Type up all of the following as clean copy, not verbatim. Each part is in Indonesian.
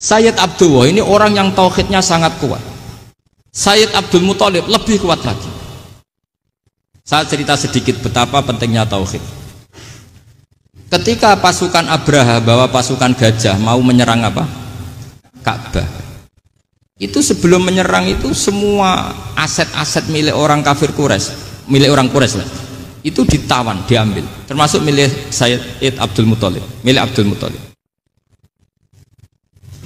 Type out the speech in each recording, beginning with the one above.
Sayyid Abdullah ini orang yang tauhidnya sangat kuat. Sayyid Abdul Muthalib lebih kuat lagi. Saya cerita sedikit betapa pentingnya tauhid. Ketika pasukan Abraha bawa pasukan gajah mau menyerang apa? Ka'bah. Itu sebelum menyerang itu semua aset-aset milik orang kafir Quraisy, milik orang Quraisy lah, itu ditawan, diambil, termasuk milik Sayyid Abdul Muthalib, milik Abdul Muthalib.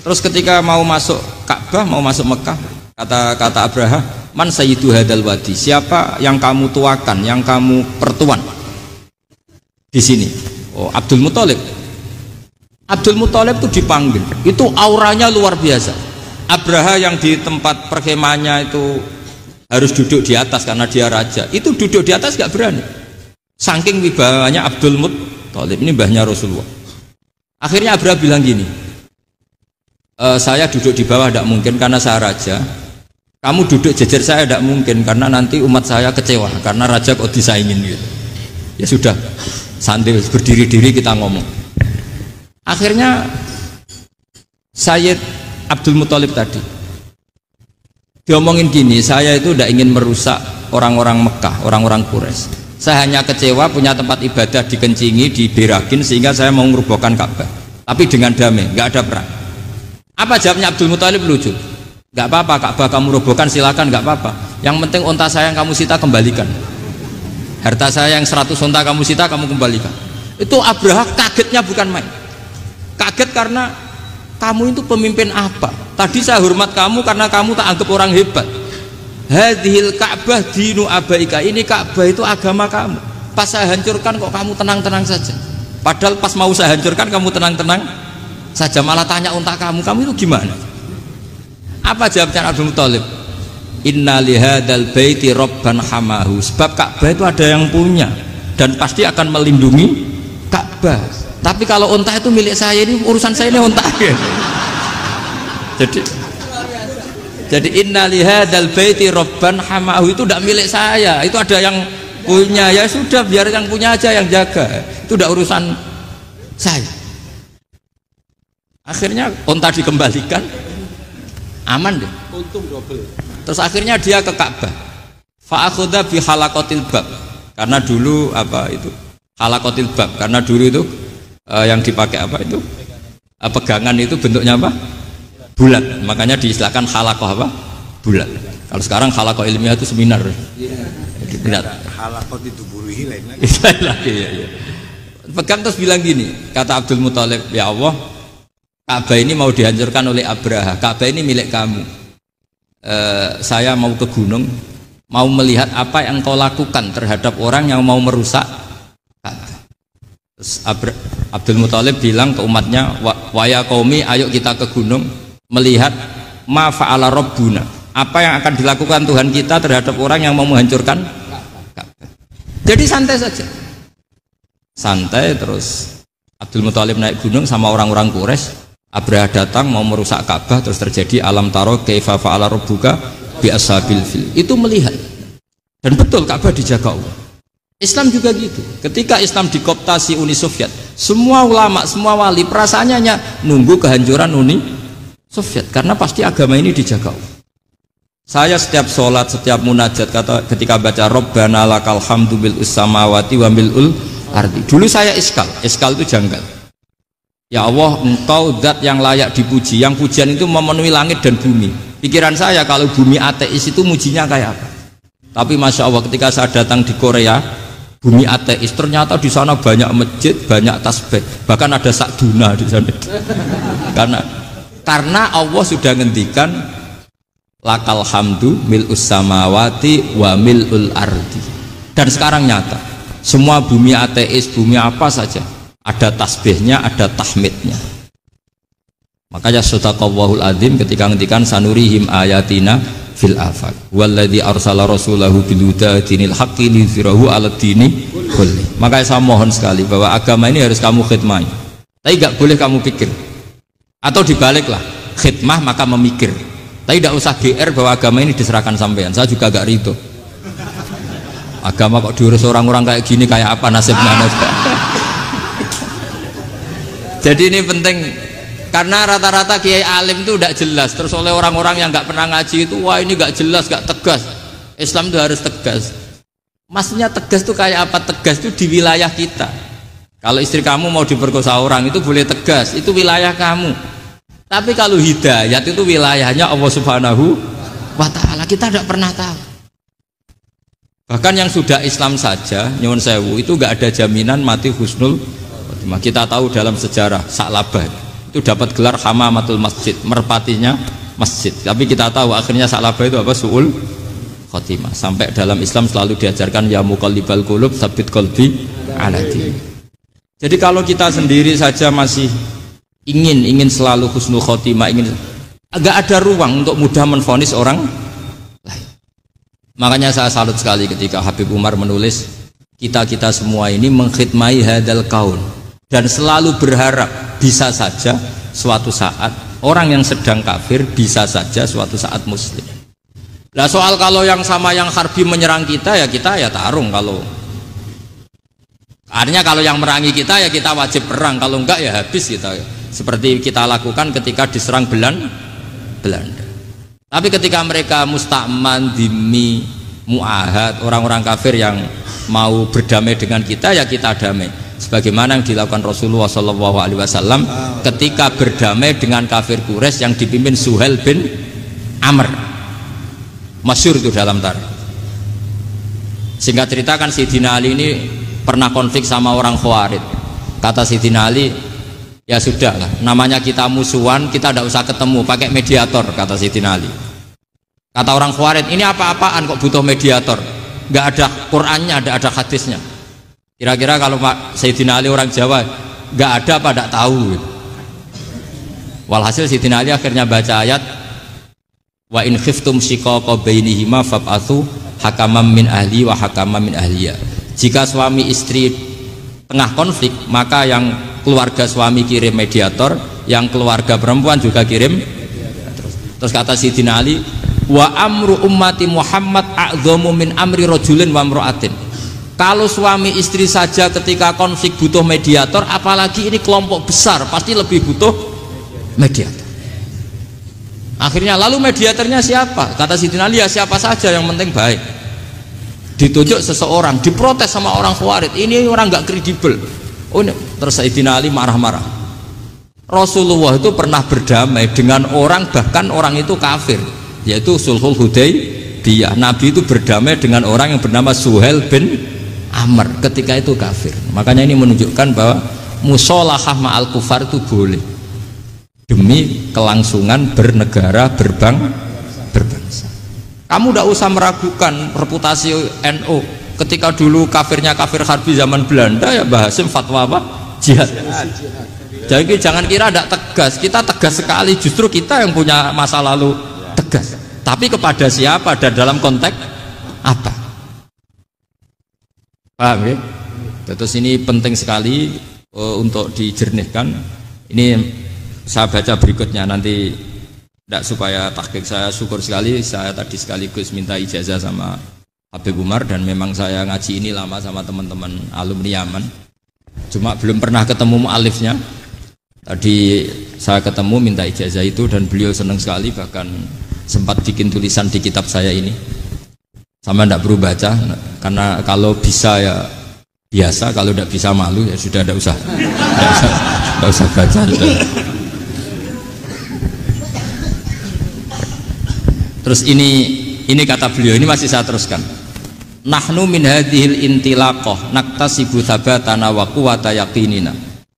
Terus ketika mau masuk Ka'bah, mau masuk Mekah, kata Abraha, man sayyidu hadal wadi, siapa yang kamu tuakan, yang kamu pertuan di sini? Oh, Abdul Muthalib. Abdul Muthalib itu dipanggil, itu auranya luar biasa. Abraha yang di tempat perkemahannya itu harus duduk di atas karena dia raja, itu duduk di atas gak berani, saking wibawanya Abdul Muthalib, ini mbahnya Rasulullah. Akhirnya Abraha bilang gini, saya duduk di bawah tidak mungkin karena saya raja, kamu duduk jejer saya tidak mungkin karena nanti umat saya kecewa karena raja kok disaingin gitu. Ya sudah, santai, berdiri-diri kita ngomong. Akhirnya Sayyid Abdul Muthalib tadi diomongin gini, saya itu tidak ingin merusak orang-orang Mekah, orang-orang Quraisy. Saya hanya kecewa punya tempat ibadah dikencingi, diberakin sehingga saya mau merubuhkan Ka'bah, tapi dengan damai, nggak ada perang. Apa jawabnya Abdul Muthalib? Lucu. Nggak apa-apa, Ka'bah kamu robohkan silakan, nggak apa-apa. Yang penting unta saya yang kamu sita kembalikan. Harta saya yang 100 unta kamu sita kamu kembalikan. Itu Abraha kagetnya bukan main. Kaget karena kamu itu pemimpin apa? Tadi saya hormat kamu karena kamu tak anggap orang hebat. Hadhil Ka'bah dinu abaika, ini Ka'bah itu agama kamu. Pas saya hancurkan kok kamu tenang-tenang saja. Padahal pas mau saya hancurkan kamu tenang-tenang saja, malah tanya unta kamu itu gimana? Apa jawabnya Abdul Muthalib? Inna lihadal baiti robban hamahu, sebab Ka'bah itu ada yang punya dan pasti akan melindungi Ka'bah. Tapi kalau unta itu milik saya, ini urusan saya, ini unta. Jadi inna lihadal baiti robban hamahu itu tidak milik saya, itu ada yang punya. Ya sudah, biar yang punya aja yang jaga, itu tidak urusan saya. Akhirnya unta dikembalikan, aman deh, untung double. Terus akhirnya dia ke Ka'bah, fa'akhudha bi halaqatil bab, karena dulu apa itu halaqatil bab, karena dulu itu yang dipakai apa itu pegangan itu bentuknya apa, bulat, makanya diistilahkan halaqah apa, bulat. Kalau sekarang halaqah ilmiah itu seminar, tidak halaqah itu buruhi lain lagi. Ya. Pegang terus bilang gini, kata Abdul Muthalib, ya Allah, Ka'bah ini mau dihancurkan oleh Abraha, Ka'bah ini milik kamu. Saya mau ke gunung, mau melihat apa yang kau lakukan terhadap orang yang mau merusak Ka'bah. Terus Abdul Muthalib bilang ke umatnya, waya qaumi, ayo kita ke gunung melihat ma fa'ala rabbuna, apa yang akan dilakukan Tuhan kita terhadap orang yang mau menghancurkan Ka'bah. Jadi santai saja, santai. Terus Abdul Muthalib naik gunung sama orang-orang Quraisy. Abraha datang mau merusak Ka'bah, terus terjadi alam taro kaifa fa'ala rabbuka bi ashabil fil. Itu melihat, dan betul Ka'bah dijaga Allah. Islam juga gitu. Ketika Islam dikooptasi Uni Soviet, semua ulama, semua wali perasaannya hanya nunggu kehancuran Uni Soviet, karena pasti agama ini dijaga Allah. Saya setiap sholat, setiap munajat, ketika baca Rabbana lakal hamdu bil samawati wa mil'ul ardi. Dulu saya iskal itu janggal. Ya Allah, engkau zat yang layak dipuji, yang pujian itu memenuhi langit dan bumi. Pikiran saya kalau bumi ateis itu mujinya kayak apa. Tapi Masya Allah, ketika saya datang di Korea, bumi ateis, ternyata di sana banyak masjid, banyak tasbih, bahkan ada sakduna di sana. Karena Allah sudah ngendikan lakal hamdu mil'us samawati wa mil'ul ardi. Dan sekarang nyata, semua bumi ateis, bumi apa saja, ada tasbihnya, ada tahmidnya. Makanya sadaqallahul adzim ketika ngendikan sanurihim ayatina fil afaq walladzi arsala rasulahu bil huda dinil haqqi liyuzhirahu 'alad dini kulli. Makanya saya mohon sekali bahwa agama ini harus kamu khidmah, tapi enggak boleh kamu pikir, atau dibaliklah, khidmah maka memikir, tapi tidak usah GR bahwa agama ini diserahkan sampean. Saya juga agak ridho, agama kok diurus orang-orang kayak gini, kayak apa nasibnya. Jadi ini penting, Karena rata-rata kiai alim itu tidak jelas. Terus oleh orang-orang yang nggak pernah ngaji itu, wah ini nggak jelas, nggak tegas. Islam itu harus tegas. Maksudnya tegas itu kayak apa? Tegas itu di wilayah kita. Kalau istri kamu mau diperkosa orang itu boleh tegas, itu wilayah kamu. Tapi kalau hidayat itu wilayahnya Allah Subhanahu wa Ta'ala. Kita tidak pernah tahu. Bahkan yang sudah Islam saja, nyuwun sewu, itu nggak ada jaminan mati husnul khotimah. Kita tahu dalam sejarah Sa'labah itu dapat gelar hamamatul masjid, merpatinya masjid. Tapi kita tahu akhirnya Sa'labah itu apa? Su'ul khotimah. Sampai dalam Islam selalu diajarkan ya muqallibal qulub tsabbit qalbi ala din. Jadi kalau kita sendiri saja masih ingin selalu husnul khotimah, agak ada ruang untuk mudah menvonis orang lain. Makanya saya salut sekali ketika Habib Umar menulis kita semua ini mengkhidmai hadal kaun dan selalu berharap bisa saja suatu saat orang yang sedang kafir bisa saja suatu saat muslim. Nah soal kalau yang sama yang harbi menyerang kita ya tarung. Kalau artinya kalau yang merangi kita ya kita wajib perang, kalau enggak ya habis kita. Seperti kita lakukan ketika diserang Belanda. Tapi ketika mereka musta'man, dhimmi, mu'ahad, orang-orang kafir yang mau berdamai dengan kita ya kita damai. Sebagaimana yang dilakukan Rasulullah SAW ketika berdamai dengan kafir Quraisy yang dipimpin Suhail bin Amr, masyhur itu dalam tarikh. Singkat cerita kan Sayyidina Ali ini pernah konflik sama orang Khawarij. Kata Sayyidina Ali, ya sudah lah, namanya kita musuhan, kita tidak usah ketemu, pakai mediator, kata Sayyidina Ali. Kata orang Khawarij, ini apa-apaan kok butuh mediator, nggak ada Qur'annya, ada hadisnya. Kira-kira kalau Pak Sayyidina Ali orang Jawa, nggak ada apa tidak tahu. Walhasil Sayyidina Ali akhirnya baca ayat wa in khiftum shiqaqa bainihima fab'atsu hakaman min ahli wa hakaman min ahliya. Jika suami istri tengah konflik, maka yang keluarga suami kirim mediator, yang keluarga perempuan juga kirim. Terus kata Sayyidina Ali, wa amru ummati Muhammad a'dhamu min amri rajulin wa imra'atin. Kalau suami istri saja ketika konflik butuh mediator, apalagi ini kelompok besar pasti lebih butuh mediator. Akhirnya lalu mediatornya siapa? Kata Sayyidina Ali, ya siapa saja yang penting baik. Ditunjuk seseorang, diprotes sama orang Khawarij, ini orang nggak kredibel. Oh, terus Sayyidina Ali marah-marah. Rasulullah itu pernah berdamai dengan orang, bahkan orang itu kafir, yaitu Sulhul Hudaybiyah. Nabi itu berdamai dengan orang yang bernama Suhail bin Amr ketika itu kafir. Makanya ini menunjukkan bahwa musolahah ma'al kufar itu boleh demi kelangsungan bernegara, berbangsa. Kamu tidak usah meragukan reputasi NU. Ketika dulu kafirnya kafir harbi zaman Belanda, ya Mbah Hasim fatwa apa? Jihad. Jadi jangan kira tidak tegas, kita tegas sekali, justru kita yang punya masa lalu tegas. Tapi kepada siapa dan dalam konteks apa? Paham ya? Terus ini penting sekali untuk dijernihkan. Ini saya baca berikutnya nanti, tidak supaya tahqiq. Saya syukur sekali, saya tadi sekaligus minta ijazah sama Habib Umar, dan memang saya ngaji ini lama sama teman-teman alumni Yaman, cuma belum pernah ketemu mu'alifnya. Tadi saya ketemu minta ijazah itu dan beliau senang sekali, bahkan sempat bikin tulisan di kitab saya ini. Sama tidak perlu baca, karena kalau bisa ya biasa, kalau tidak bisa malu ya sudah, tidak usah baca. Terus ini kata beliau, ini masih saya teruskan. Nahnu min hadhil intilaqah naktasibu thabatana wa quwwata yaqinina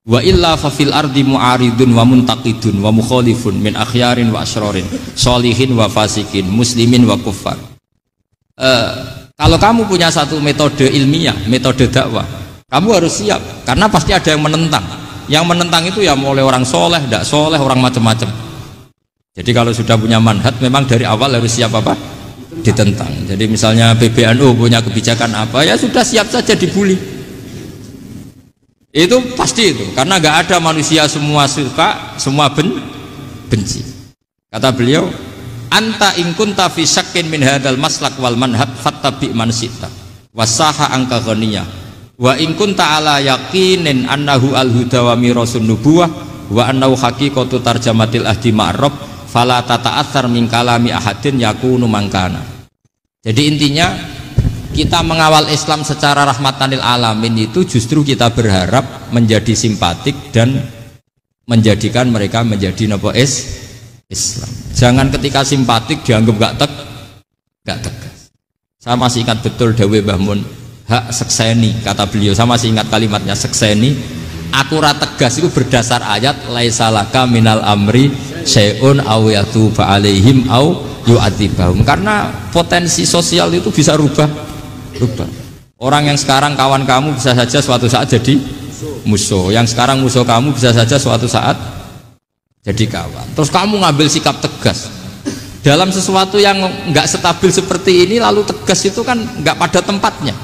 wa illa fa fil ardi mu'aridun wa muntaqidun wa mukhalifun min akhyarin wa asrarin sholihin wa fasikin muslimin wa kuffar. Kalau kamu punya satu metode ilmiah, metode dakwah, kamu harus siap, karena pasti ada yang menentang. Yang menentang itu ya mulai orang soleh, tidak soleh, orang macam-macam. Jadi kalau sudah punya manhaj, memang dari awal harus siap apa? Ditentang. Jadi misalnya PBNU punya kebijakan apa, ya sudah siap saja dibully. Itu pasti itu, karena nggak ada manusia semua suka, semua benci. Kata beliau, anta in kunta fi syakkin min hadzal maslak wal manhaj fattabi man syi'ta wasaha angka ghaniyah wa in kunta ala yaqinin annahu al huda wa mirasun nubuwah wa annahu haqiqatu tarjamatil ahdi ma'rab fala tata'atsar min kalami ahadin yakunu mangkana. Jadi intinya kita mengawal Islam secara rahmatanil alamin itu justru kita berharap menjadi simpatik dan menjadikan mereka menjadi napa Islam. Jangan ketika simpatik dianggap gak tegas. Saya masih ingat betul dawuh Mbah Mun, hak sekseni, kata beliau, saya masih ingat kalimatnya, sekseni aku ra tegas itu berdasar ayat laisalaka minal amri syai'un aw yatuba alaihim aw yu'adzibahum, karena potensi sosial itu bisa rubah. Orang yang sekarang kawan kamu bisa saja suatu saat jadi musuh, yang sekarang musuh kamu bisa saja suatu saat jadi kawan. Terus kamu ngambil sikap tegas dalam sesuatu yang nggak stabil seperti ini, lalu tegas itu kan nggak pada tempatnya.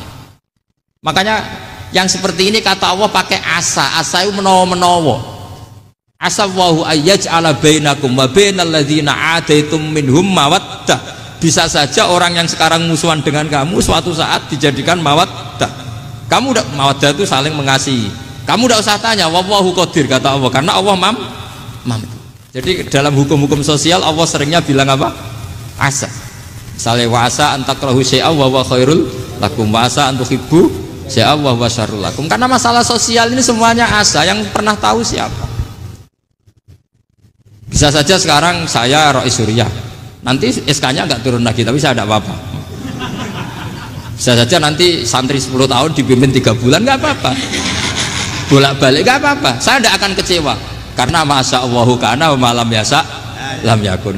Makanya yang seperti ini kata Allah pakai asa itu menawa-menawa. Asa wahu ayyaj'ala bainakum wa bainal ladzina adaitum minhum mawaddah. Bisa saja orang yang sekarang musuhan dengan kamu suatu saat dijadikan mawaddah. Kamu udah mawaddah itu saling mengasihi. Kamu udah usah tanya, wallahu qadir, kata Allah, karena Allah mampu. Jadi dalam hukum-hukum sosial Allah seringnya bilang apa? Asa. Misalnya wa asa an takrahu syai'a wa huwa khairul lakum, wa asa an tuhibbu syai'a wa huwa syarrul lakum. Karena masalah sosial ini semuanya asa, yang pernah tahu siapa? Bisa saja sekarang saya Rois Surya, nanti SK-nya nggak turun lagi, tapi saya tidak apa-apa. Bisa saja nanti santri 10 tahun dipimpin 3 bulan, nggak apa-apa. Bolak-balik nggak apa-apa, saya tidak akan kecewa. Karena masya Allahu kana wa malam yasa lam yakun.